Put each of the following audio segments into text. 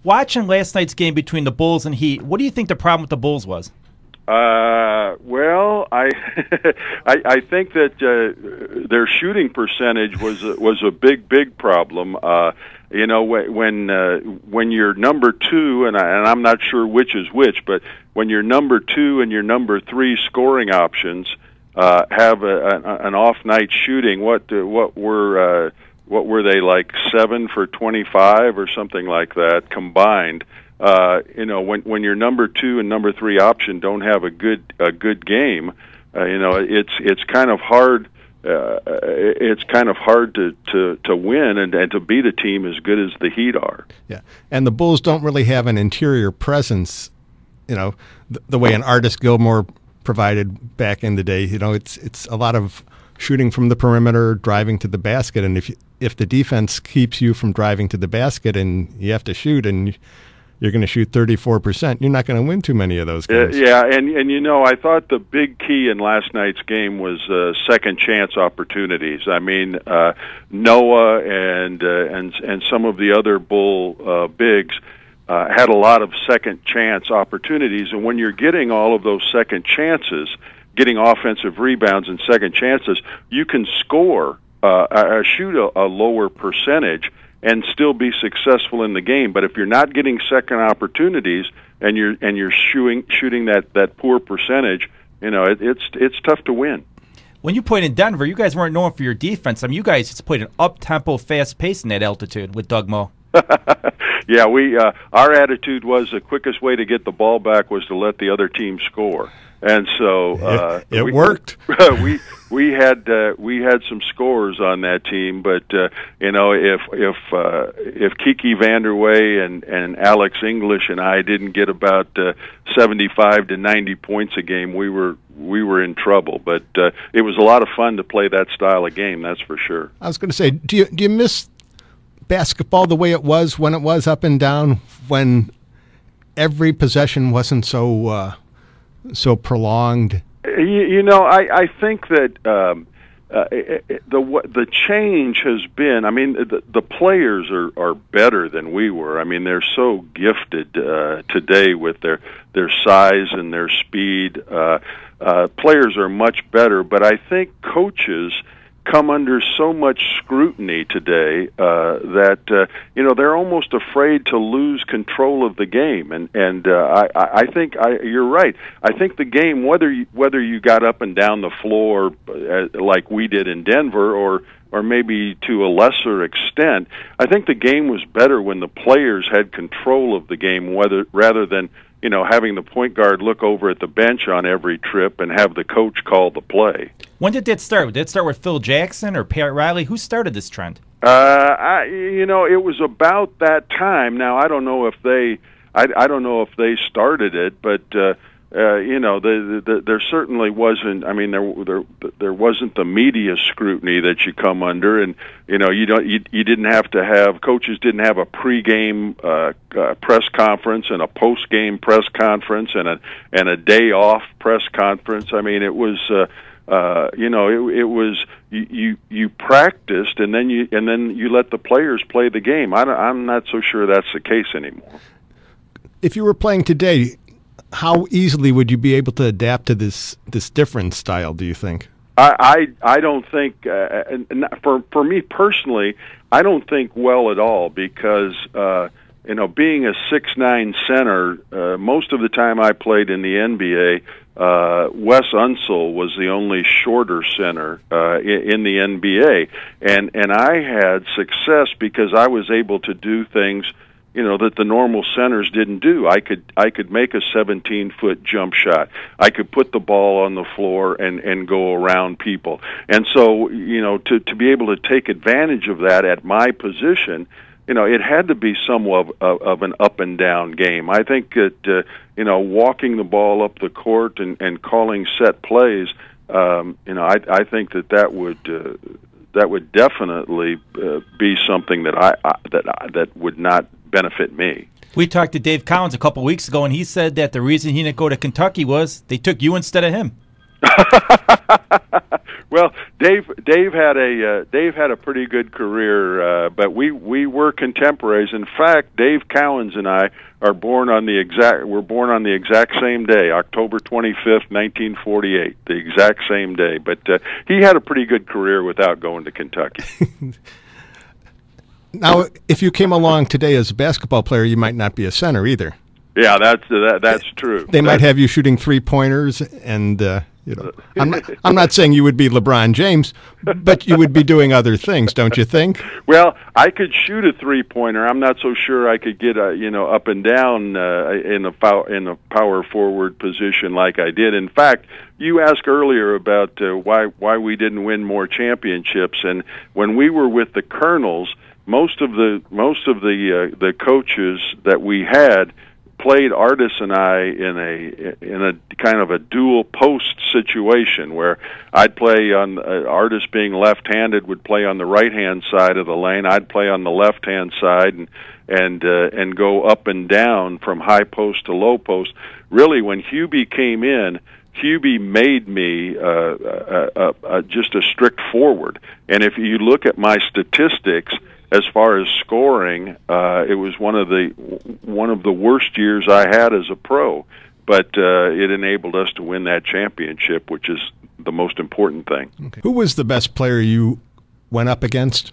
Watching last night's game between the Bulls and Heat, what do you think the problem with the Bulls was? Well, I I think that their shooting percentage was a big problem. You know, when you're number two, and I'm not sure which is which, but when your number two and your number three scoring options have an off night shooting, what were they, like 7 for 25 or something like that combined? You know, when your number two and number three option don't have a good game, you know, it's kind of hard. It's kind of hard to win and to beat a team as good as the Heat are. Yeah, and the Bulls don't really have an interior presence, you know, the way an Artist Gilmore provided back in the day. You know, it's a lot of shooting from the perimeter, driving to the basket, and if the defense keeps you from driving to the basket and you have to shoot and you're going to shoot 34%, you're not going to win too many of those games. Yeah, and you know, I thought the big key in last night's game was second chance opportunities. I mean, Noah and some of the other Bull bigs had a lot of second chance opportunities, and when you're getting all of those second chances, getting offensive rebounds and second chances, you can score, shoot a lower percentage and still be successful in the game. But if you're not getting second opportunities and you're shooting that poor percentage, you know, it's tough to win. When you played in Denver, you guys weren't known for your defense. I mean, you guys just played an up-tempo, fast pace in that altitude with Doug Moe. Yeah, our attitude was the quickest way to get the ball back was to let the other team sure. And so it worked. we had some scores on that team, but you know, if Kiki Vanderway and Alex English and I didn't get about 75 to 90 points a game, we were in trouble. But it was a lot of fun to play that style of game, that's for sure. I was going to say, do you miss basketball the way it was when it was up and down, when every possession wasn't so prolonged? You know, I think that the change has been. I mean, the players are better than we were. I mean, they're so gifted today with their size and their speed. Players are much better, but I think coaches come under so much scrutiny today that you know, they're almost afraid to lose control of the game, and I think you're right. I think the game, whether you got up and down the floor like we did in Denver, or maybe to a lesser extent, I think the game was better when the players had control of the game, rather than, you know, having the point guard look over at the bench on every trip and have the coach call the play. When did that start? Did it start with Phil Jackson or Pat Riley? Who started this trend? You know, it was about that time. Now, I don't know if they started it, but you know, there certainly wasn't. I mean, there wasn't the media scrutiny that you come under, and you know, you didn't have to have, coaches didn't have a pregame press conference and a postgame press conference and a day off press conference. I mean, it was. You know, it was you practiced and then you let the players play the game. I'm not so sure that's the case anymore. If you were playing today, how easily would you be able to adapt to this different style, do you think? I don't think for me personally, I don't think well at all, because you know, being a 6'9" center, most of the time I played in the NBA, Wes Unseld was the only shorter center in the NBA, and I had success because I was able to do things, you know, that the normal centers didn't do. I could make a 17-foot jump shot. I could put the ball on the floor and go around people. And so, you know, to be able to take advantage of that at my position, you know, it had to be somewhat of an up and down game. I think that you know, walking the ball up the court and calling set plays, you know, I think that would definitely be something that would not benefit me. We talked to Dave Collins a couple weeks ago, and he said that the reason he didn't go to Kentucky was they took you instead of him. Well, Dave had a pretty good career, but we were contemporaries. In fact, Dave Cowens and I were born on the exact same day, October 25th, 1948, the exact same day. But he had a pretty good career without going to Kentucky. Now, if you came along today as a basketball player, you might not be a center either. Yeah, that's true. They might have you shooting 3-pointers, and I'm not saying you would be LeBron James, but you would be doing other things, don't you think? Well, I could shoot a 3-pointer. I'm not so sure I could get up and down in a power forward position like I did. In fact, you asked earlier about why we didn't win more championships, and when we were with the Colonels, most of the coaches that we had played Artis and I in a kind of a dual post situation where I'd play on Artis being left-handed would play on the right-hand side of the lane. I'd play on the left-hand side and go up and down from high post to low post. Really, when Hubie came in, Hubie made me just a strict forward. And if you look at my statistics, as far as scoring, it was one of the worst years I had as a pro, but it enabled us to win that championship, which is the most important thing. Okay. Who was the best player you went up against?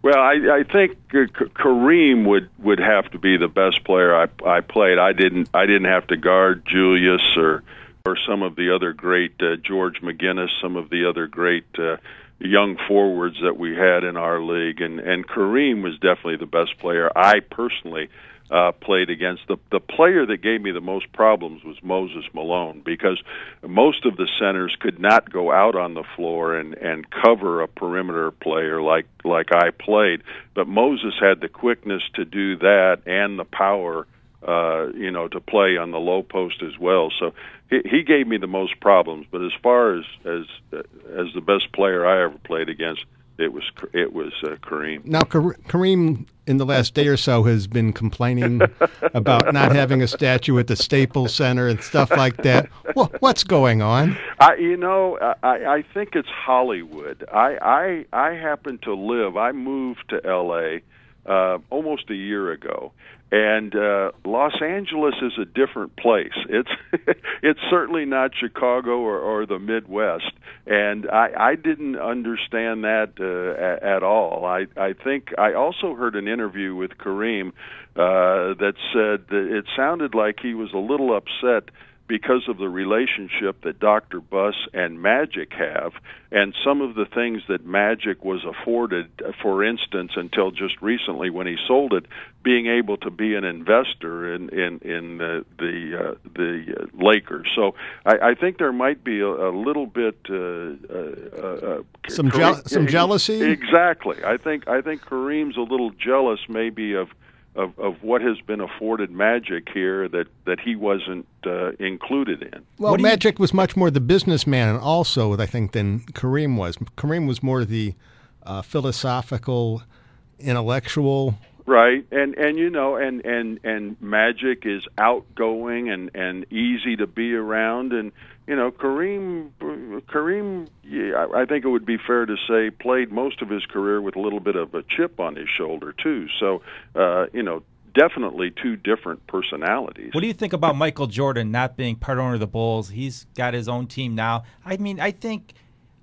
Well, I think Kareem would have to be the best player I played. I didn't have to guard Julius or some of the other great George McGinnis, some of the other great young forwards that we had in our league, and Kareem was definitely the best player I personally played against. The player that gave me the most problems was Moses Malone, because most of the centers could not go out on the floor and cover a perimeter player like I played, but Moses had the quickness to do that and the power to play on the low post as well. So he gave me the most problems. But as far as the best player I ever played against, it was Kareem. Now, Kareem, in the last day or so, has been complaining about not having a statue at the Staples Center and stuff like that. What's going on? I think it's Hollywood. I happen to live. I moved to L.A. Almost a year ago. And Los Angeles is a different place. It's certainly not Chicago or the Midwest, and I didn't understand that at all. I think I also heard an interview with Kareem that said that it sounded like he was a little upset because of the relationship that Dr. Buss and Magic have, and some of the things that Magic was afforded, for instance, until just recently when he sold it, being able to be an investor in the Lakers. So I think there might be a little bit some jealousy. Exactly. I think Kareem's a little jealous, maybe of what has been afforded Magic here that he wasn't included in. Well, Magic was much more the businessman, and also, I think, than Kareem was. Kareem was more the philosophical, intellectual. Right, and Magic is outgoing and easy to be around, and Kareem, I think it would be fair to say, played most of his career with a little bit of a chip on his shoulder too. So, definitely two different personalities. What do you think about Michael Jordan not being part owner of the Bulls? He's got his own team now. I mean, I think,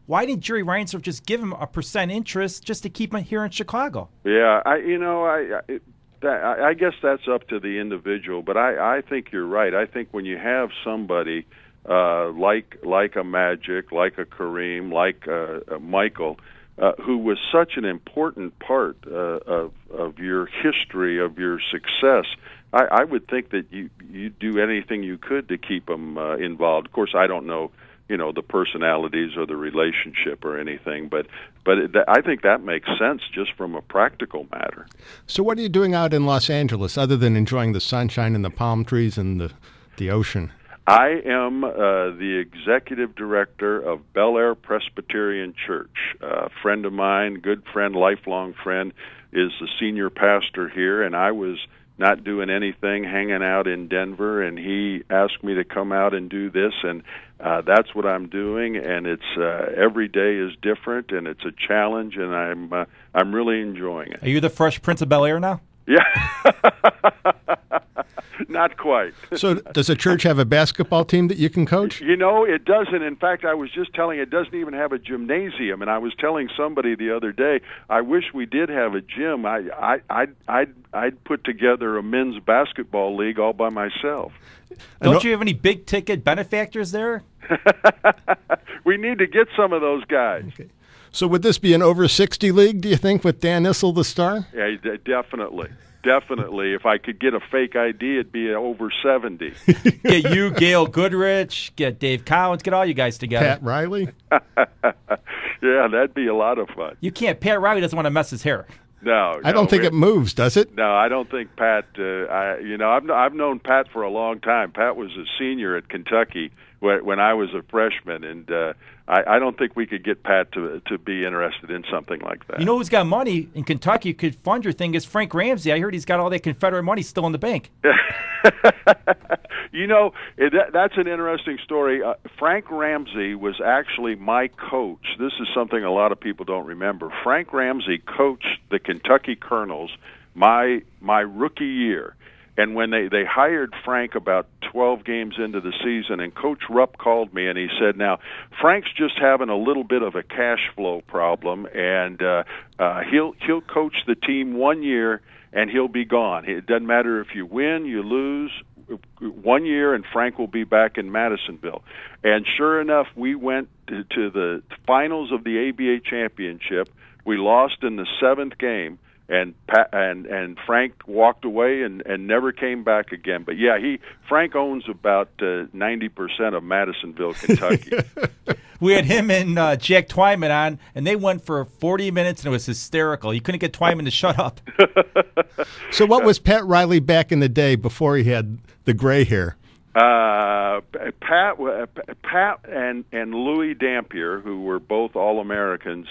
why didn't Jerry Reinsdorf just give him a % interest just to keep him here in Chicago? Yeah, I guess that's up to the individual, but I think you're right. I think when you have somebody like a Magic, like a Kareem, like a Michael, who was such an important part of your history, of your success, I would think that you'd do anything you could to keep them involved. Of course, I don't know, the personalities or the relationship or anything, but I think that makes sense just from a practical matter. So what are you doing out in Los Angeles other than enjoying the sunshine and the palm trees and the ocean? I am the executive director of Bel Air Presbyterian Church. A friend of mine, good friend, lifelong friend, is the senior pastor here, and I was not doing anything, hanging out in Denver, and he asked me to come out and do this, and that's what I'm doing. And it's every day is different, and it's a challenge, and I'm really enjoying it. Are you the Fresh Prince of Bel-Air now? Yeah. Not quite. So does the church have a basketball team that you can coach? You know, it doesn't. In fact, I was just telling it doesn't even have a gymnasium. And I was telling somebody the other day, I wish we did have a gym. I'd put together a men's basketball league all by myself. Don't you have any big ticket benefactors there? We need to get some of those guys. Okay. So would this be an over 60 league, do you think, with Dan Issel, the star? Yeah, definitely. Definitely. If I could get a fake ID, it'd be over 70. Get you, Gail Goodrich, get Dave Collins, get all you guys together. Pat Riley? Yeah, that'd be a lot of fun. You can't. Pat Riley doesn't want to mess his hair. No, I don't think it moves, does it? No, I don't think Pat. I've known Pat for a long time. Pat was a senior at Kentucky when I was a freshman, and I don't think we could get Pat to be interested in something like that. You know who's got money in Kentucky could fund your thing is Frank Ramsey. I heard he's got all that Confederate money still in the bank. You know, that's an interesting story. Frank Ramsey was actually my coach. This is something a lot of people don't remember. Frank Ramsey coached the Kentucky Colonels my rookie year. And when they hired Frank about 12 games into the season, and Coach Rupp called me and he said, now, Frank's just having a little bit of a cash flow problem, and he'll coach the team 1 year and he'll be gone. It doesn't matter if you win, you lose, 1 year and Frank will be back in Madisonville. And sure enough, we went to the finals of the ABA championship. We lost in the 7th game. And Frank walked away and never came back again. But yeah, Frank owns about 90% of Madisonville, Kentucky. We had him and Jack Twyman on, and they went for 40 minutes, and it was hysterical. You couldn't get Twyman to shut up. So what was Pat Riley back in the day before he had the gray hair? Pat and Louis Dampier, who were both All-Americans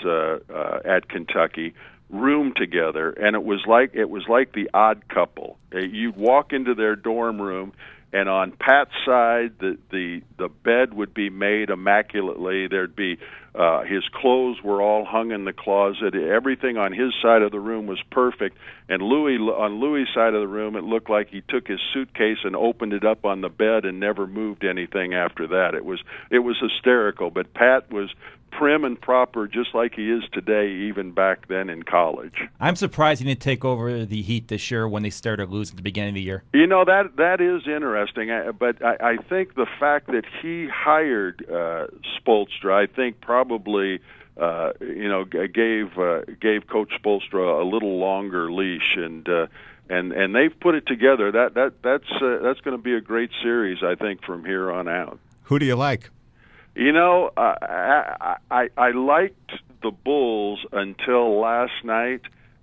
at Kentucky, roomed together, and it was like the Odd Couple. You'd walk into their dorm room, and on Pat's side, the bed would be made immaculately. There'd be his clothes were all hung in the closet. Everything on his side of the room was perfect. And on Louis' side of the room, it looked like he took his suitcase and opened it up on the bed and never moved anything after that. It was hysterical. But Pat was prim and proper, just like he is today, even back then in college. I'm surprised he didn't take over the Heat this year when they started losing at the beginning of the year. You know, that is interesting, but I think the fact that he hired Spoelstra, I think probably gave Coach Spoelstra a little longer leash, and they've put it together. That's going to be a great series, I think, from here on out. Who do you like? You know, I liked the Bulls until last night,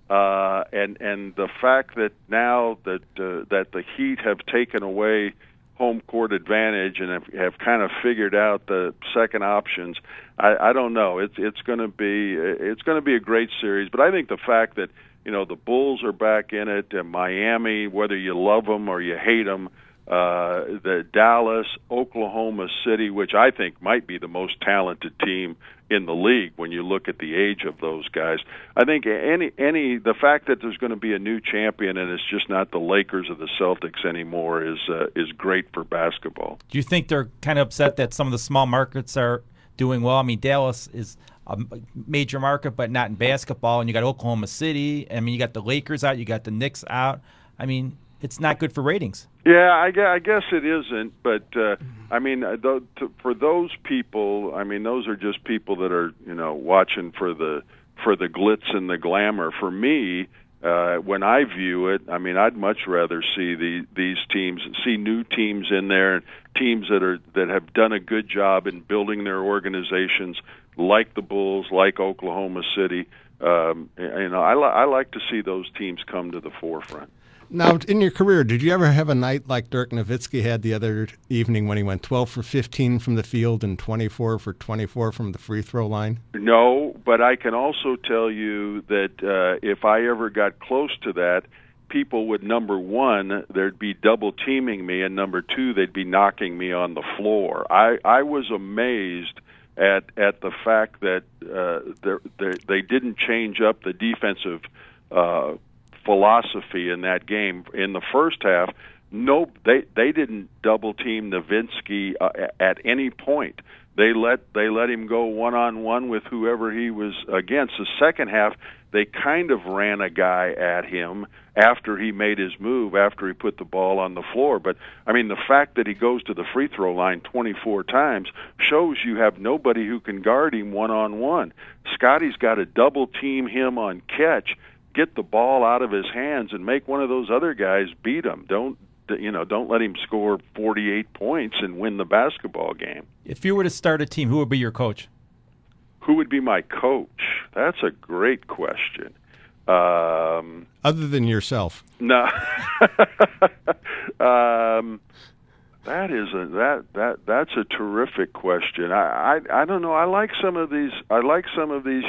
and the fact that now that the Heat have taken away home court advantage and have kind of figured out the second options, I don't know. It's going to be a great series, but I think the fact that the Bulls are back in it, and Miami, whether you love them or you hate them. The Dallas, Oklahoma City, which I think might be the most talented team in the league when you look at the age of those guys. I think the fact that there's going to be a new champion and it's just not the Lakers or the Celtics anymore is great for basketball. Do you think they're kind of upset that some of the small markets are doing well? I mean, Dallas is a major market, but not in basketball, and you got Oklahoma City. I mean, you got the Lakers out, you got the Knicks out. I mean, it's not good for ratings. Yeah, I guess it isn't, but I mean, for those people, I mean, those are just people that are watching for the glitz and the glamour. For me, when I view it, I mean, I'd much rather see these teams, see new teams in there, teams that have done a good job in building their organizations, like the Bulls, like Oklahoma City. I like to see those teams come to the forefront. Now, in your career, did you ever have a night like Dirk Nowitzki had the other evening when he went 12 for 15 from the field and 24 for 24 from the free throw line? No, but I can also tell you that if I ever got close to that, people would, number one, there'd be double teaming me, and number two, they'd be knocking me on the floor. I was amazed at the fact that they didn't change up the defensive philosophy in that game. In the first half, no, they didn't double team Nowitzki at any point. They let him go one-on-one with whoever he was against. The second half, they kind of ran a guy at him after he made his move, after he put the ball on the floor. But, I mean, the fact that he goes to the free throw line 24 times shows you have nobody who can guard him one-on-one. Scotty's got to double team him on catch, get the ball out of his hands, and make one of those other guys beat him. Don't let him score 48 points and win the basketball game. If you were to start a team, who would be your coach? Who would be my coach? That's a great question. Other than yourself? No. That's a terrific question. I don't know. I like some of these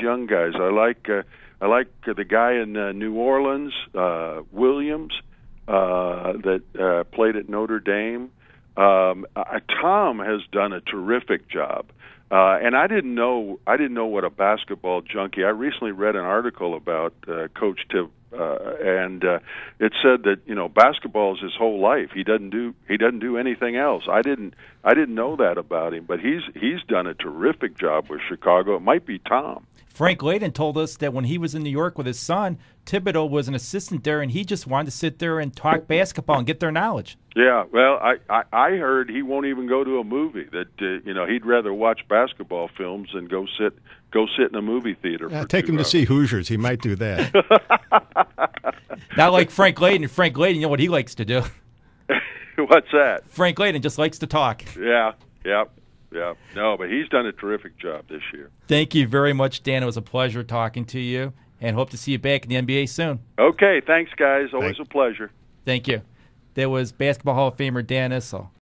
young guys. I like the guy in New Orleans, Williams. That played at Notre Dame. Tom has done a terrific job, and I didn't know what a basketball junkie. I recently read an article about Coach Tim, and it said that basketball is his whole life. He doesn't do anything else. I didn't know that about him, but he's done a terrific job with Chicago. It might be Tom. Frank Layden told us that when he was in New York with his son, Thibodeau was an assistant there, and he just wanted to sit there and talk basketball and get their knowledge. Yeah, well, I heard he won't even go to a movie. That he'd rather watch basketball films than go sit in a movie theater. Take him to see Hoosiers. He might do that. Not like Frank Layden. Frank Layden, you know what he likes to do? What's that? Frank Layden just likes to talk. Yeah. No, but he's done a terrific job this year. Thank you very much, Dan. It was a pleasure talking to you, and hope to see you back in the NBA soon. Okay, thanks, guys. Always a pleasure. Thank you. There was Basketball Hall of Famer Dan Issel.